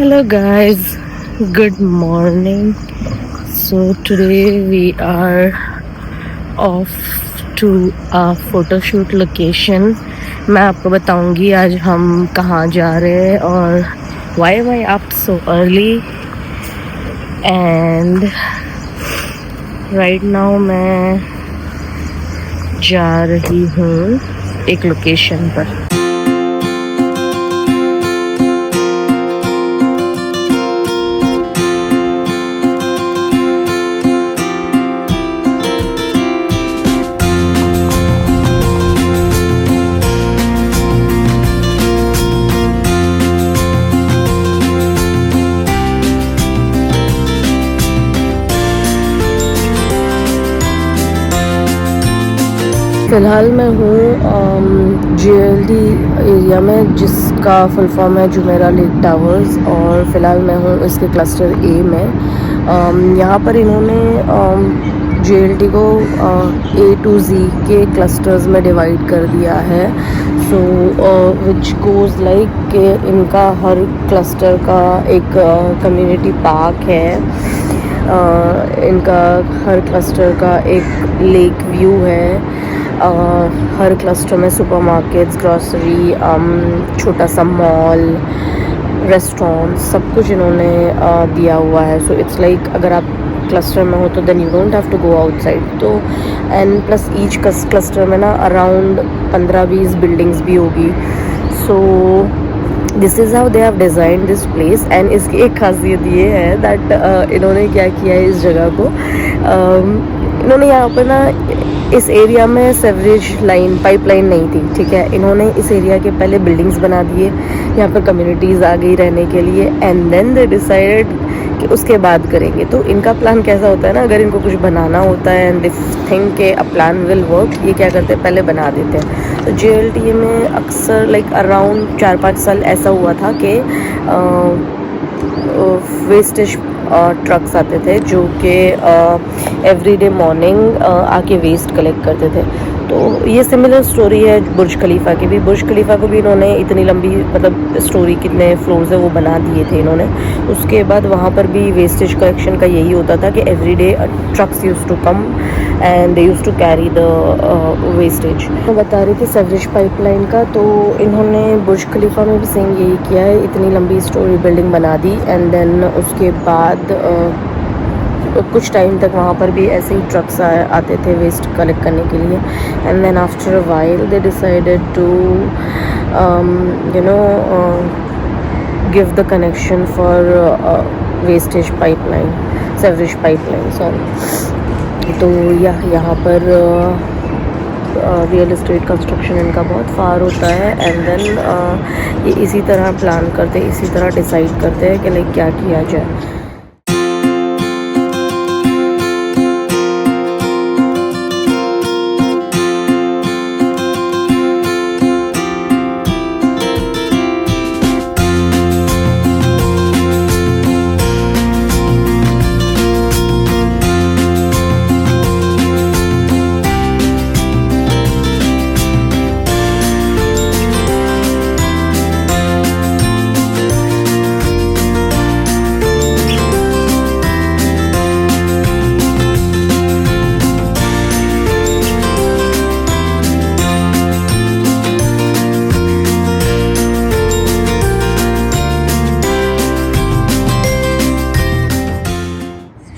Hello guys, good morning. So today we are off to a photo shoot location. मैं आपको बताऊंगी आज हम कहाँ जा रहे हैं और why up so early. And right now मैं जा रही हूँ एक लोकेशन पर. फ़िलहाल मैं हूँ JLD एरिया में, जिसका फुल फॉर्म है जुमेरा लेक टावर्स, और फ़िलहाल मैं हूँ इसके क्लस्टर A में. यहाँ पर इन्होंने JLD को A to Z के क्लस्टर्स में डिवाइड कर दिया है. सो विच गोज़ लाइक कि इनका हर क्लस्टर का एक कम्युनिटी पार्क है. इनका हर क्लस्टर का एक लेक व्यू है. हर क्लस्टर में सुपरमार्केट्स, ग्रॉसरी, छोटा सा मॉल, रेस्टोरेंट, सब कुछ इन्होंने दिया हुआ है. सो इट्स लाइक अगर आप क्लस्टर में हो तो then you don't have to go outside. तो एंड प्लस ईच क्लस्टर में ना अराउंड 15-20 बिल्डिंग्स भी होगी. So this is how they have design this place. And इसकी एक खासियत ये है दैट इन्होंने क्या किया है इस जगह को. इन्होंने यहाँ पर ना इस एरिया में सेवरेज लाइन पाइपलाइन नहीं थी, ठीक है. इन्होंने इस एरिया के पहले बिल्डिंग्स बना दिए, यहाँ पर कम्युनिटीज़ आ गई रहने के लिए, एंड देन दे डिसाइडेड कि उसके बाद करेंगे. तो इनका प्लान कैसा होता है ना, अगर इनको कुछ बनाना होता है एंड दे थिंक के अ प्लान विल वर्क, ये क्या करते हैं पहले बना देते हैं. तो JLD में अक्सर लाइक अराउंड 4-5 साल ऐसा हुआ था कि वेस्टेज ट्रक्स आते थे जो कि एवरीडे मॉर्निंग आके वेस्ट कलेक्ट करते थे. तो ये सिमिलर स्टोरी है बुर्ज खलीफा की भी. बुर्ज खलीफा को भी इन्होंने इतनी लंबी मतलब स्टोरी कितने फ्लोर्स है वो बना दिए थे इन्होंने. उसके बाद वहाँ पर भी वेस्टेज कलेक्शन का यही होता था कि everyday trucks used to come and they used to carry the wastage. मैं बता रही थी सेवरेज पाइपलाइन का. तो इन्होंने बुर्ज खलीफा में भी सेम यही किया है, इतनी लंबी स्टोरी बिल्डिंग बना दी एंड देन उसके बाद कुछ टाइम तक वहाँ पर भी ऐसे ही ट्रक्स आते थे वेस्ट कलेक्ट करने के लिए. And then after a while they decided to give the connection for wastage pipeline, sewerage pipeline sorry. तो यहाँ पर रियल एस्टेट कंस्ट्रक्शन इनका बहुत फार होता है. एंड देन ये इसी तरह प्लान करते, इसी तरह डिसाइड करते हैं कि लाइक क्या किया जाए.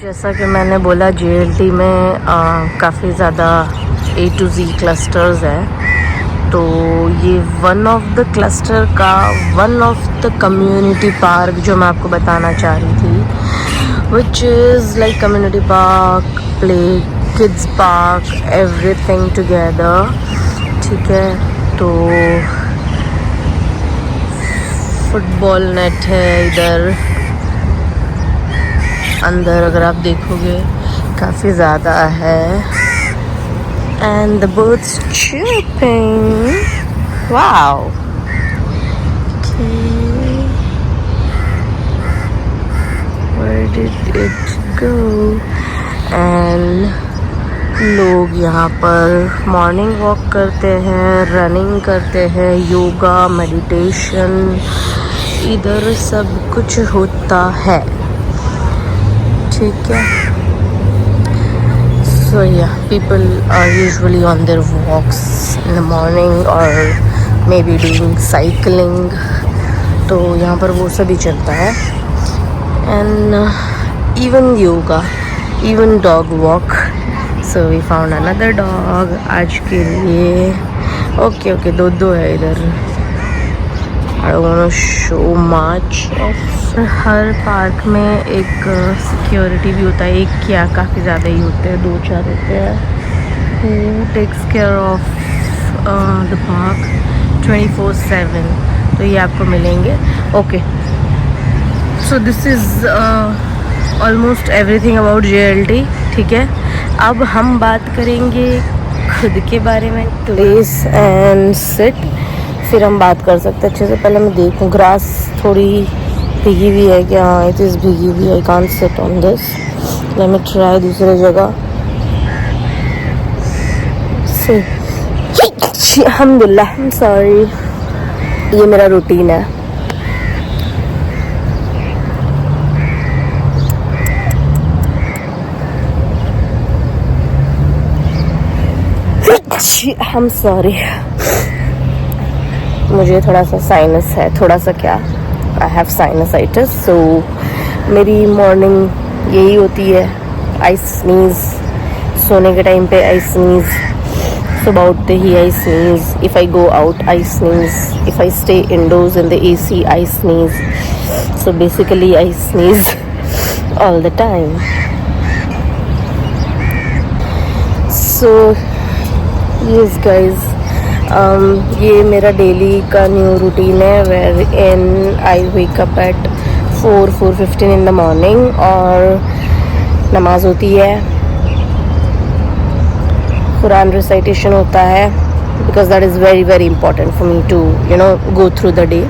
जैसा कि मैंने बोला JLD में काफ़ी ज़्यादा A to Z क्लस्टर्स हैं. तो ये वन ऑफ द क्लस्टर का one of the community park जो मैं आपको बताना चाह रही थी, which is like community park, play kids park, everything together, ठीक है. तो फुटबॉल नेट है इधर अंदर, अगर आप देखोगे काफ़ी ज़्यादा है. And the birds chirping, wow. Okay, where did it go? And लोग यहाँ पर मॉर्निंग वॉक करते हैं, रनिंग करते हैं, योगा, मेडिटेशन, इधर सब कुछ होता है, ठीक है। So yeah, people are usually on their walks in the morning or maybe doing cycling, तो यहाँ पर वो सभी चलता है। And even yoga, even dog walk. So we found another dog आज के लिए। ओके दो है इधर। I don't want to show much of। Her park में एक सिक्योरिटी भी होता है, एक क्या काफ़ी ज़्यादा ही होते हैं, 2-4 होते हैं, who takes care of the park 24/7। तो ये आपको मिलेंगे। Okay, so this is almost everything about JLT, ठीक है। अब हम बात करेंगे खुद के बारे में, प्लेस एंड सिट, फिर हम बात कर सकते हैं अच्छे से। पहले मैं देखूँ ग्रास थोड़ी भीगी हुई है क्या? हाँ, इट इज़ भीगी हुई। I can't sit on this, let me try दूसरे जगह। अल्हम्दुलिल्लाह, आई एम सॉरी, ये मेरा रूटीन है। आई एम सॉरी, मुझे थोड़ा सा साइनस है, थोड़ा सा क्या, आई हैव साइनसाइटिस। सो मेरी मॉर्निंग यही होती है, आई स्नीज, सोने के टाइम पे आई स्नीज, सुबह उठते ही I sneeze, if I go out I sneeze, if I stay indoors in the AC I sneeze. So basically I sneeze all the time. So yes guys, ये मेरा डेली का new routine है, where in I wake up at 4:15 in the morning और नमाज होती है, Quran recitation होता है, because that is very very important for me to go through the day.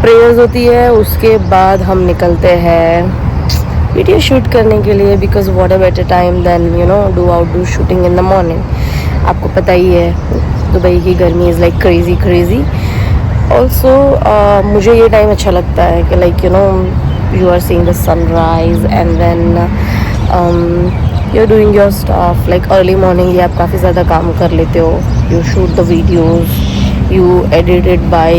Prayers होती है, उसके बाद हम निकलते हैं वीडियो शूट करने के लिए, because what a better time than do outdoor shooting in the morning. आपको पता ही है दुबई की गर्मी इज़ लाइक क्रेज़ी। ऑल्सो मुझे ये टाइम अच्छा लगता है कि like you are seeing the sunrise and then you are doing your stuff like early morning. ये आप काफ़ी ज़्यादा काम कर लेते हो, you shoot the videos, you edit it by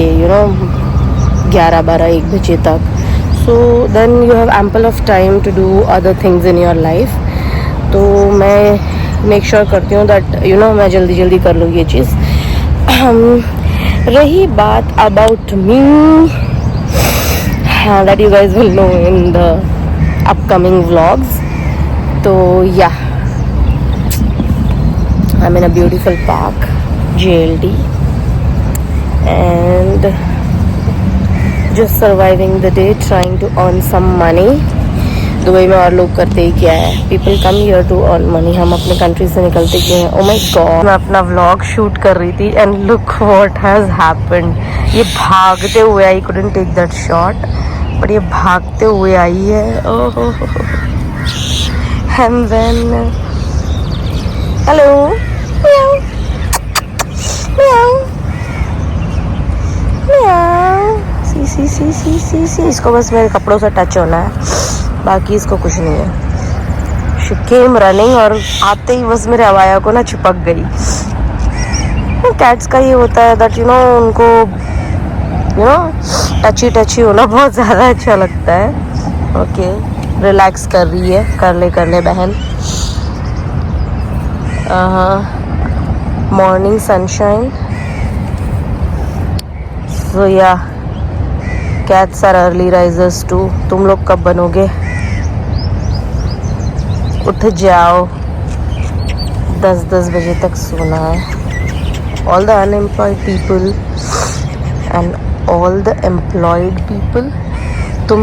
11-12-1 बजे तक। So then you have ample of time to do other things in your life. तो मैं मेक श्योर करती हूँ दैट मैं जल्दी कर लूँ ये चीज़। रही बात अबाउट मी, हाँ, that you guys will know in the upcoming vlogs. तो या, I am in a beautiful park JLT and just surviving the day, trying to earn some money। Dubai में और लोग करते ही क्या है, people come here to earn money. हम अपने कंट्री से निकलते क्यों हैं? ओह माय गॉड, मैं अपना व्लॉग शूट कर रही थी and look what has happened. ये भागते हुए आई, couldn't take that shot, but ये भागते हुए आई है। ओह एंड देन हेलो, म्याऊ म्याऊ म्याऊ, सी। इसको बस मेरे कपड़ों से टच होना है, बाकी इसको कुछ नहीं है। शी केम रनिंग और आते ही बस मेरे अवाया को ना चिपक गई। कैट्स का ये होता है दैट उनको टची होना बहुत ज़्यादा अच्छा लगता है। ओके, रिलैक्स कर रही है, कर ले बहन। Morning sunshine. So yeah, cats are early risers too. तुम लोग कब बनोगे? उठ जाओ, 10 बजे तक सोना है। All the unemployed people and all the employed people, तुम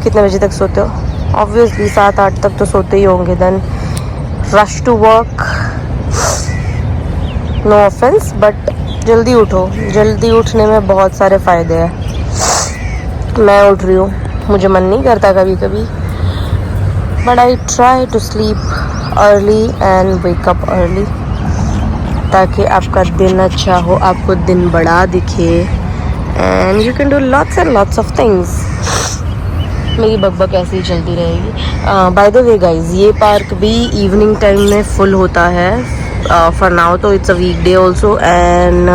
कितने बजे तक सोते हो? ऑब्वियसली 7-8 तक तो सोते ही होंगे। Then rush to work, no offense, but जल्दी उठो। जल्दी उठने में बहुत सारे फ़ायदे हैं। मैं उठ रही हूँ, मुझे मन नहीं करता कभी कभी, but I try to sleep early and wake up early, ताकि आपका दिन अच्छा हो, आपको दिन बड़ा दिखे, and you can do lots and lots of things. मेरी बकबक ऐसे ही चलती रहेगी. बाय द वे गाइज, ये पार्क भी इवनिंग टाइम में फुल होता है. फॉर नाउ तो it's a weekday also and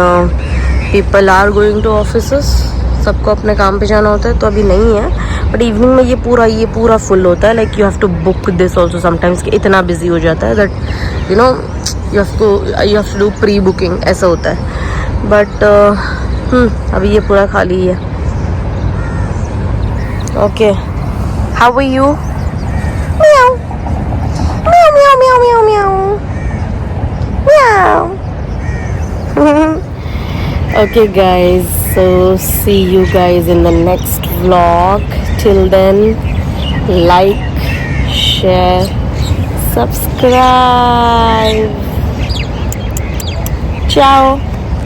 people are going to offices. सबको अपने काम पे जाना होता है, तो अभी नहीं है. बट इवनिंग में ये पूरा फुल होता है. Like you have to book this also sometimes, कि इतना बिजी हो जाता है that you know you have to do pre booking, ऐसा होता है. बट अभी ये पूरा खाली है. Okay, how are you? Meow. Meow, meow, meow, meow, meow. Meow. Okay, guys. So, see you guys in the next vlog. Till then, like, share, subscribe. Ciao.